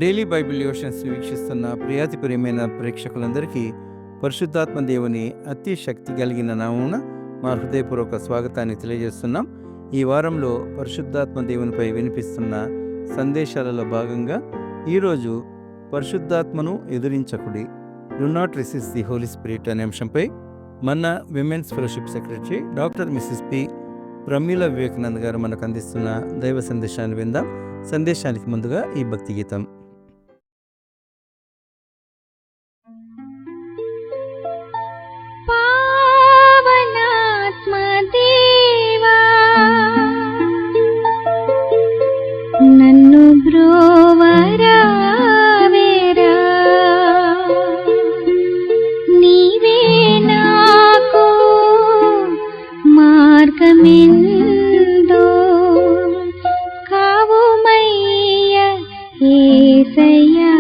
Daily Bible devotions వీక్షిస్తున్న ప్రియాతి ప్రియమైన ప్రేక్షకులందరికీ పరిశుద్ధాత్మ దేవుని అతి శక్తి కలిగిన నామమున మా హృదయపూర్వక స్వాగతాన్ని తెలియజేస్తున్నాం. ఈ వారంలో పరిశుద్ధాత్మ దేవునిపై వినిపిస్తున్న సందేశాలలో భాగంగా ఈరోజు పరిశుద్ధాత్మను ఎదురించకుడి, do not resist the Holy Spirit అనే అంశంపై మన women's fellowship secretary doctor Mrs P Pramila Vivekanand గారు మనకు అందిస్తున్న దైవ సందేశాన్ని విందాం. సందేశానికి ముందుగా ఈ భక్తి గీతం. నన్ను బ్రోవరా వేరా, నీవే నాకు మార్గమెందో కావుమయ్య యేసయ్యా.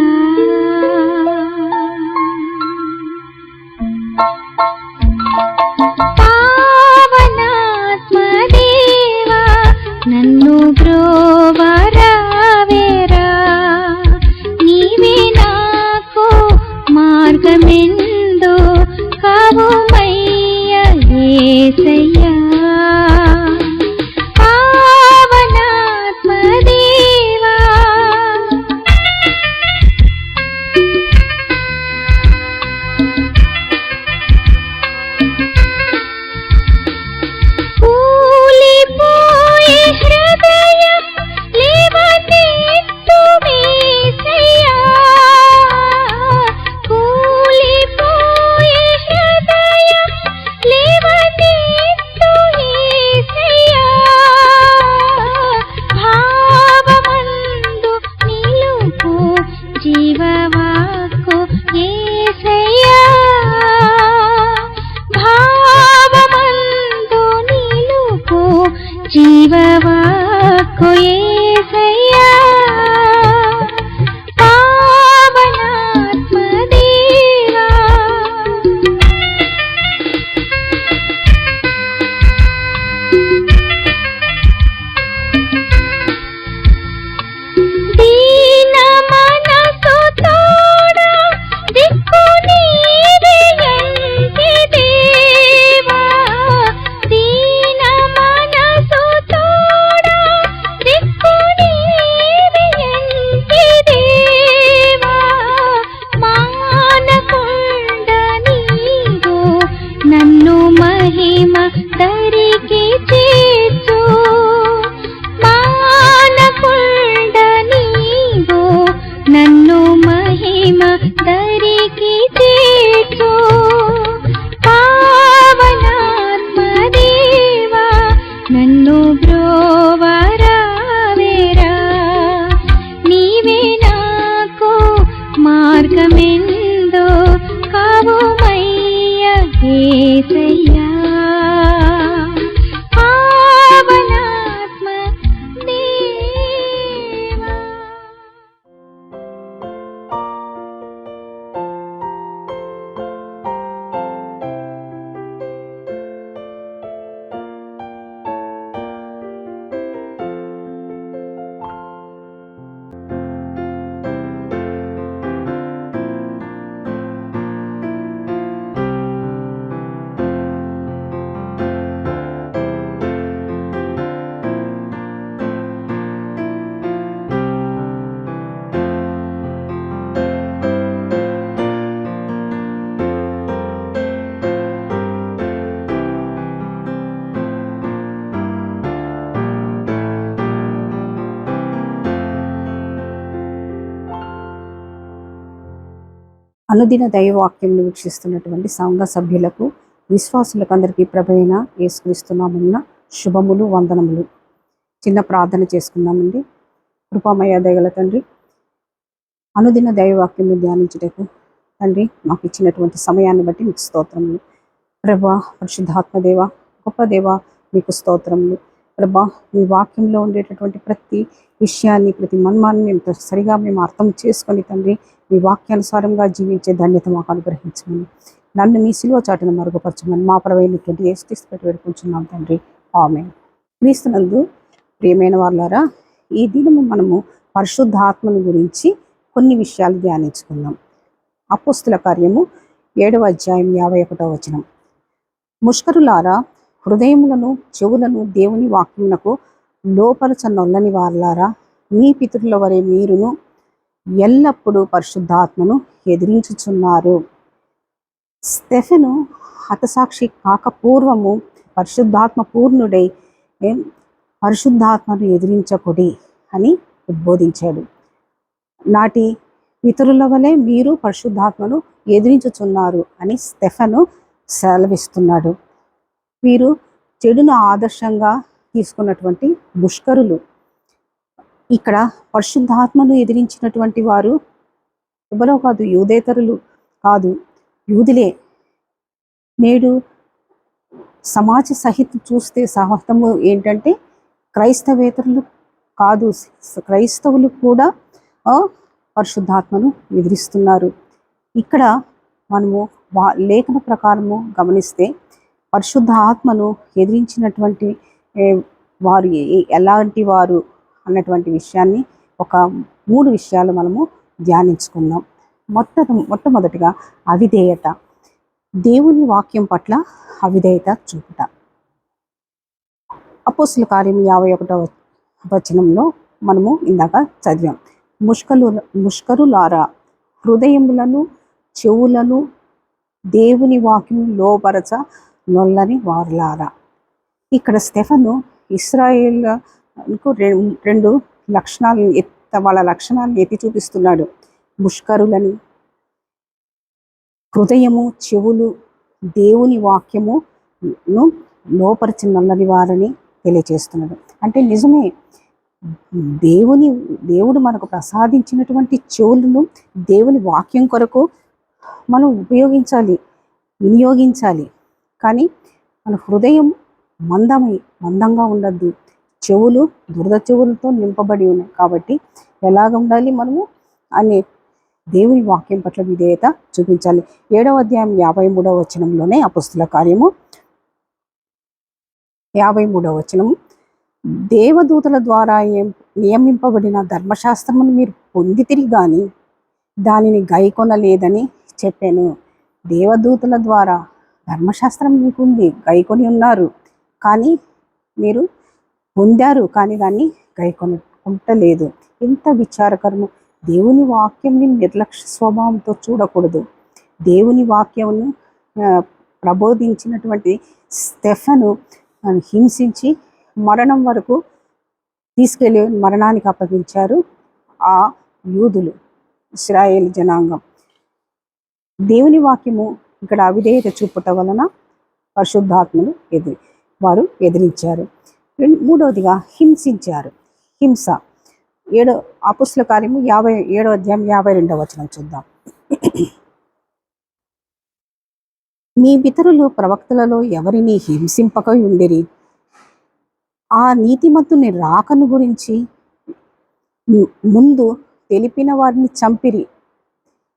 పావనాత్మ దేవా నన్ను బ్రోవరా వేరా, నీవే నాకు మార్గమెందో కావుమయ్య యేసయ్యా. పావనాత్మ దేవా కూలిపోయే హృదయం లేవనెత్తు యేసయ్యా. కూలిపోయే హృదయం లేవనెత్తు యేసయ్యా. భావమందు నిలుపు జీవవాక్కు యేసయ్యా. భావమందు నిలుపు జీవవాక్కు యేసయ్యా. పావనాత్మ దేవా దీన మనసు తోడా దిక్కు నీవే యంటి దేవా. దీన మనసు తోడా దిక్కు నీవే యంటి దేవా. మానకుండ నీవు నన్ను మహిమ దరికి చేర్చు. మానకుండ నీవు నన్ను మహిమ దరికి చేర్చు. పావనాత్మ దేవా నన్ను బ్రోవరా వేరా, నీవే నాకు మార్గమెందో కావుమయ్య యేసయ్యా. పావనాత్మ దేవా అనుదిన దైవవాక్యంను వీక్షిస్తున్నటువంటి సంఘ సభ్యులకు, విశ్వాసులకు అందరికీ ప్రభువైన యేసుక్రీస్తు నామమున శుభములు, వందనములు. చిన్న ప్రార్థన చేసుకుందామండి. కృపామయ దయగల తండ్రి, అనుదిన దైవవాక్యంను ధ్యానించుటకు తండ్రి మాకు ఇచ్చినటువంటి సమయాన్ని బట్టి మీకు స్తోత్రములు. ప్రభా పరిశుద్ధాత్మ దేవ, గొప్ప దేవ, మీకు స్తోత్రములు. ప్రభా మీ వాక్యంలో ఉండేటటువంటి ప్రతి విషయాన్ని, ప్రతి మర్మాన్ని మేము సరిగా అర్థం చేసుకొని తండ్రి మీ వాక్యానుసారంగా జీవించే ధన్యత మాకు అనుగ్రహించమని, నన్ను మీ సిలువ చాటును మరుగుపరచమని మా ప్రభువైనటువంటి యేసుక్రీస్తు పెట్టి వేడుకుంటున్నాం తండ్రి. ఆమేన్. క్రీస్తునందు ప్రియమైన వాళ్ళారా, ఈ దినము మనము పరిశుద్ధాత్మను గురించి కొన్ని విషయాలు ధ్యానించుకుందాం. అపోస్తుల కార్యము 7వ అధ్యాయం 51వ వచనం. ముష్కరులారా, హృదయములను చెవులను దేవుని వాక్యమునకు లోపరచనొల్లని వారలారా, మీ పితరుల వలె మీరును ఎల్లప్పుడూ పరిశుద్ధాత్మను ఎదిరించుచున్నారు. స్టెఫెను హతసాక్షి కాక పూర్వము పరిశుద్ధాత్మ పూర్ణుడై పరిశుద్ధాత్మను ఎదిరించకుడి అని ఉద్బోధించాడు. నాటి పితరుల వలె మీరు పరిశుద్ధాత్మను ఎదిరించుచున్నారు అని స్టెఫెను సెలవిస్తున్నాడు. వీరు చెడును ఆదర్శంగా తీసుకున్నటువంటి ముష్కరులు. ఇక్కడ పరిశుద్ధాత్మను ఎదిరించినటువంటి వారు ఎవరో కాదు, యూదేతరులు కాదు, యూదులే. నేడు సమాజ సహితం చూస్తే సహతము ఏంటంటే క్రైస్తవేతరులు కాదు, క్రైస్తవులు కూడా పరిశుద్ధాత్మను ఎదిరిస్తున్నారు. ఇక్కడ మనము లేఖన ప్రకారము గమనిస్తే పరిశుద్ధ ఆత్మను ఎదిరించినటువంటి వారు ఎలాంటి వారు అన్నటువంటి విషయాన్ని ఒక 3 విషయాలు మనము ధ్యానించుకుందాం. మొట్టమొదటిగా అవిధేయత. దేవుని వాక్యం పట్ల అవిధేయత చూపుట. అపోస్తుల కార్యం 51వ వచనంలో మనము ఇందాక చదివాం. ముష్కరులారా, హృదయములను చెవులను దేవుని వాక్యం లోపరచ నొల్లని వారలారా. ఇక్కడ స్టెఫెను ఇశ్రాయేలుకు 2 లక్షణాలను వాళ్ళ లక్షణాలను ఎత్తి చూపిస్తున్నాడు. ముష్కరులని, హృదయము చెవులు దేవుని వాక్యమును లోపరిచి నొల్లని వారని తెలియచేస్తున్నాడు. అంటే నిజమే, దేవుడు మనకు ప్రసాదించినటువంటి చెవులను దేవుని వాక్యం కొరకు మనం వినియోగించాలి. కానీ మన హృదయం మందంగా ఉండద్దు. చెవులు దురద చెవులతో నింపబడి ఉన్నాయి. కాబట్టి ఎలాగ ఉండాలి మనము అనే దేవుని వాక్యం పట్ల విధేయత చూపించాలి. 7వ అధ్యాయం 53వ వచనంలోనే అపోస్తుల కార్యము 53వ వచనం, దేవదూతల ద్వారా నియమింపబడిన ధర్మశాస్త్రమును మీరు పొందితిరి గాని దానిని గైకొనలేదని చెప్పాను. దేవదూతల ద్వారా ధర్మశాస్త్రం మీకుంది, గైకొని ఉన్నారు, కానీ మీరు పొందారు కానీ దాన్ని గైకొనలేదు. ఎంత విచారకరము. దేవుని వాక్యంని నిర్లక్ష్య స్వభావంతో చూడకూడదు. దేవుని వాక్యమును ప్రబోధించినటువంటి స్టెఫెను హింసించి మరణం వరకు తీసుకెళ్ళి మరణానికి అప్పగించారు ఆ యూదులు, ఇశ్రాయేలు జనాంగం. దేవుని వాక్యము ఇక్కడ అవిధేయత చూపుట వలన పరిశుద్ధాత్మను వారు ఎదిరించారు. 3వదిగా హింసించారు. హింస. అపోస్తుల కార్యము 57వ అధ్యాయం 52వ వచనం చూద్దాం. మీ పితరులు ప్రవక్తలలో ఎవరిని హింసింపక ఉండిరి, ఆ నీతిమంతుని రాకను గురించి ముందు తెలిపిన వారిని చంపిరి.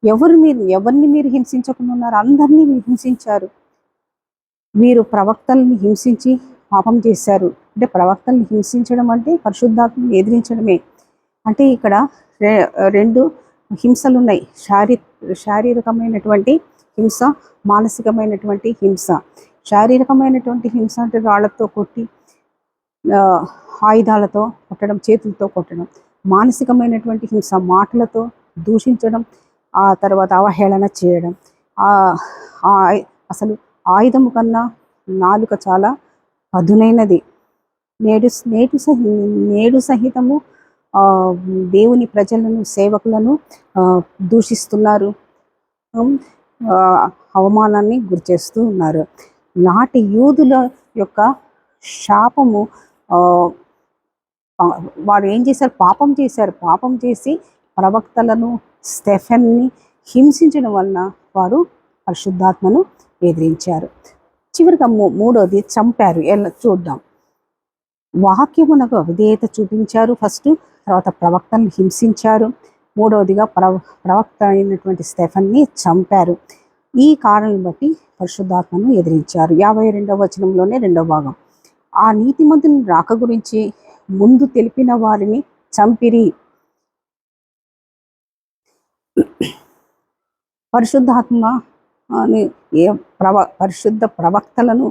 ఎవరిని మీరు హింసించకుండా ఉన్నారు? అందరినీ మీరు హింసించారు. వీరు ప్రవక్తల్ని హింసించి పాపం చేశారు. అంటే ప్రవక్తల్ని హింసించడం అంటే పరిశుద్ధాత్మని ఎదిరించడమే. అంటే ఇక్కడ 2 హింసలు ఉన్నాయి. శారీరకమైనటువంటి హింస, మానసికమైనటువంటి హింస. శారీరకమైనటువంటి హింస అంటే రాళ్లతో కొట్టి, ఆయుధాలతో కొట్టడం, చేతులతో కొట్టడం. మానసికమైనటువంటి హింస మాటలతో దూషించడం, ఆ తర్వాత అవహేళన చేయడం. అసలు ఆయుధము కన్నా నాలుక చాలా పదునైనది. నేడు సహితము దేవుని ప్రజలను, సేవకులను దూషిస్తున్నారు, అవమానాన్ని గురిచేస్తూ ఉన్నారు. నాటి యూదుల యొక్క శాపము, వారు ఏం చేశారు? పాపం చేసి ప్రవక్తలను, స్టెఫెన్ని హింసించడం వలన వారు పరిశుద్ధాత్మను ఎదిరించారు. చివరిగా 3వది చంపారు. చూద్దాం. వాక్యమునకు అవిధేయత చూపించారు ఫస్ట్, తర్వాత ప్రవక్తలను హింసించారు, 3వదిగా ప్రవక్త అయినటువంటి స్టెఫెన్ని చంపారు. ఈ కారణం బట్టి పరిశుద్ధాత్మను ఎదిరించారు. 52వ వచనంలోనే 2వ భాగం, ఆ నీతిమంతుని రాక గురించి ముందు తెలిపిన వారిని చంపిరి. పరిశుద్ధాత్మ అని పరిశుద్ధ ప్రవక్తలను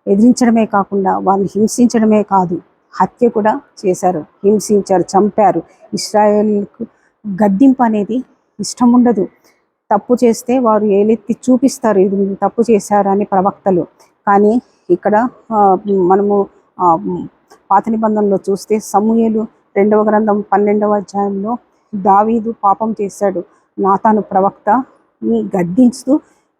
ఎదిరించడమే కాకుండా వారిని హింసించడమే కాదు, హత్య కూడా చేశారు, హింసించారు, చంపారు. ఇశ్రాయేలుకు గద్దింపు అనేది ఇష్టం ఉండదు. తప్పు చేస్తే వారు ఏలెత్తి చూపిస్తారు, ఇది మీరు తప్పు చేశారు అని ప్రవక్తలు. కానీ ఇక్కడ మనము పాత నిబంధనలో చూస్తే సమూయేలు 2వ గ్రంథం 12వ అధ్యాయంలో దావీదు పాపం చేశాడు. నాతాను ప్రవక్తని గద్దించుతూ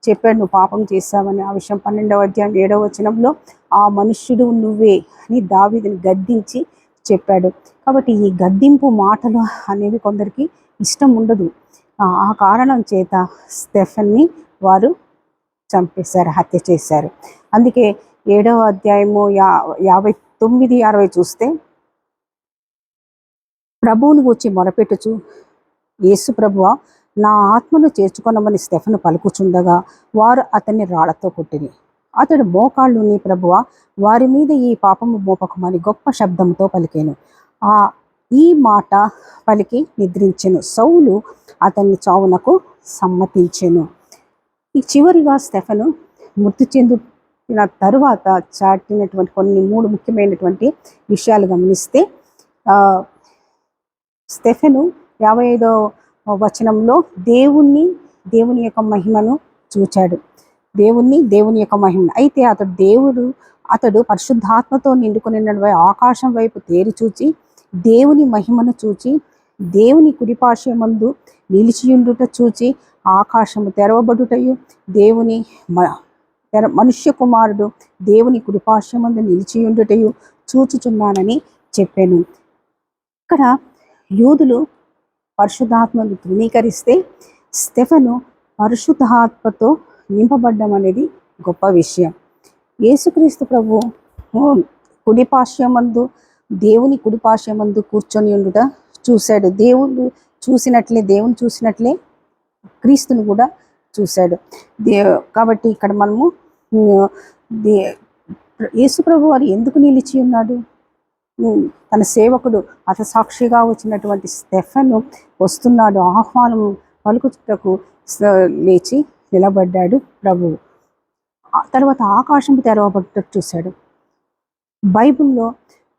చెప్పాడు, నువ్వు పాపం చేశావని. ఆ విషయం 12వ అధ్యాయం 7వ వచనంలో ఆ మనుష్యుడు నువ్వే అని దావీదుని గద్దించి చెప్పాడు. కాబట్టి ఈ గద్దింపు మాటలు అనేవి కొందరికి ఇష్టం ఉండదు. ఆ కారణం చేత స్టెఫెన్ని వారు చంపేశారు, హత్య చేశారు. అందుకే 7వ అధ్యాయము 59-60 చూస్తే ప్రభువును వచ్చి మొరపెట్టుచు, యేసు ప్రభువా, నా ఆత్మను చేర్చుకొనమని స్టెఫెను పలుకుచుండగా వారు అతన్ని రాళ్లతో కొట్టిరి. అతడు మోకాళ్ళు, నీ ప్రభువా, వారి మీద ఈ పాపము మోపకమని గొప్ప శబ్దంతో పలికాను. ఈ మాట పలికి నిద్రించెను. సౌలు అతన్ని చావునకు సమ్మతించెను. ఈ చివరిగా స్టెఫెను మృతి చెందిన తరువాత చాటినటువంటి కొన్ని 3 ముఖ్యమైనటువంటి విషయాలు గమనిస్తే, స్టెఫెను 55వ వచనంలో దేవుని యొక్క మహిమను చూచాడు. దేవుని యొక్క మహిమను. అయితే అతడు పరిశుద్ధాత్మతో నిండుకుని ఆకాశం వైపు తేరి చూచి దేవుని మహిమను చూచి, దేవుని కుడిపార్శ్వమందు నిలిచియుండుట చూచి, ఆకాశము తెరవబడుటయు మనుష్య కుమారుడు దేవుని కుడిపార్శ్వమందు నిలిచియుండుటయు చూచుచున్నానని చెప్పాను. ఇక్కడ యూదులు పరిశుద్ధాత్మను తృణీకరిస్తే స్టెఫెను పరిశుద్ధాత్మతో నింపబడ్డం అనేది గొప్ప విషయం. యేసుక్రీస్తు ప్రభు దేవుని కుడిపార్శ్వమందు కూర్చొని ఉండుట చూశాడు. దేవుని చూసినట్లే క్రీస్తుని కూడా చూశాడు. కాబట్టి ఇక్కడ మనము యేసు ప్రభు వారు ఎందుకు నిలిచి ఉన్నాడు? తన సేవకుడు హతసాక్షిగా వచ్చినటువంటి స్టెఫెను వస్తున్నాడు, ఆహ్వానం పలుకుటకు లేచి నిలబడ్డాడు ప్రభువు. తర్వాత ఆకాశం తెరవబడ్డట్టు చూశాడు. బైబిల్లో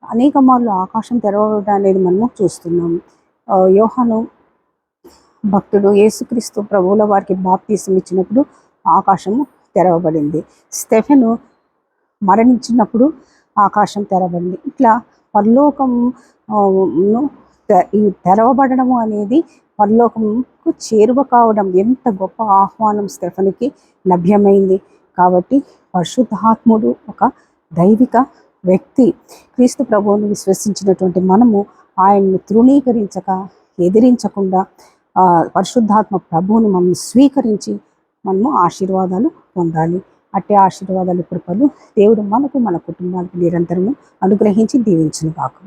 అనేక మార్లు ఆకాశం తెరవబడడం అనేది మనము చూస్తున్నాము. యోహాను భక్తుడు యేసుక్రీస్తు ప్రభువుల వారికి బాప్తీసం ఇచ్చినప్పుడు ఆకాశము తెరవబడింది. స్టెఫెను మరణించినప్పుడు ఆకాశం తెరవబడింది. ఇట్లా పరలోకమును తెరవబడము అనేది పరలోకముకు చేరువ కావడం, ఎంత గొప్ప ఆహ్వానం స్టెఫెనుకి లభ్యమైంది. కాబట్టి పరిశుద్ధాత్ముడు ఒక దైవిక వ్యక్తి. క్రీస్తు ప్రభువును విశ్వసించినటువంటి మనము ఆయన్ను తృణీకరించక, ఎదిరించకుండా పరిశుద్ధాత్మ ప్రభువును మనం స్వీకరించి మనము ఆశీర్వాదాలు పొందాలి. అట్టే ఆశీర్వాదాలు, కృపలు దేవుడు మనకు, మన కుటుంబాలకు నిరంతరము అనుగ్రహించి దీవించును గాక.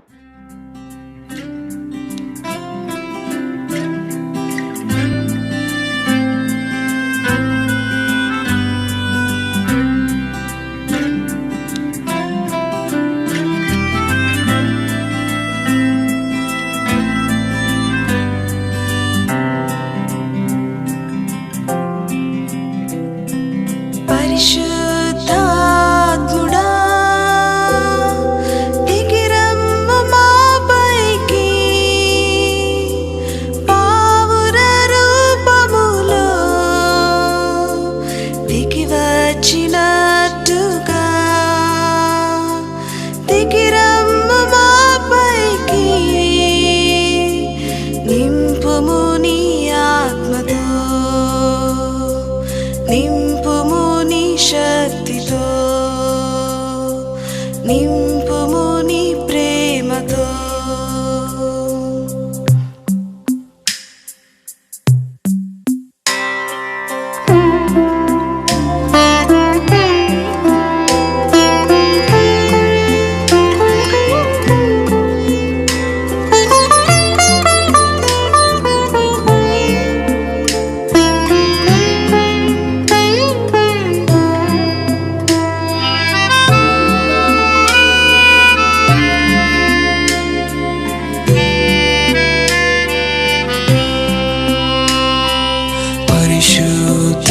పరిశుద్ధాత్ముడా దిగిరమ్మ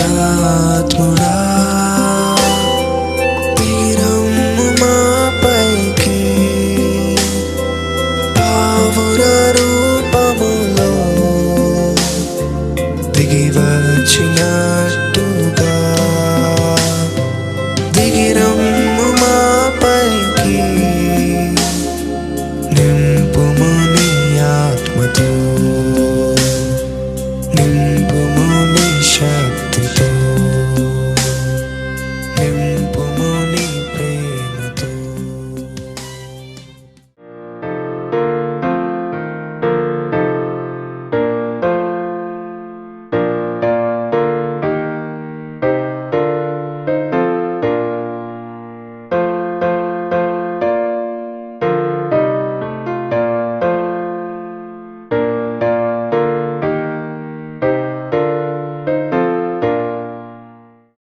పరిశుద్ధాత్ముడా దిగిరమ్ము మాపైకి పావుర రూపములో దిగి వచ్చినట్టు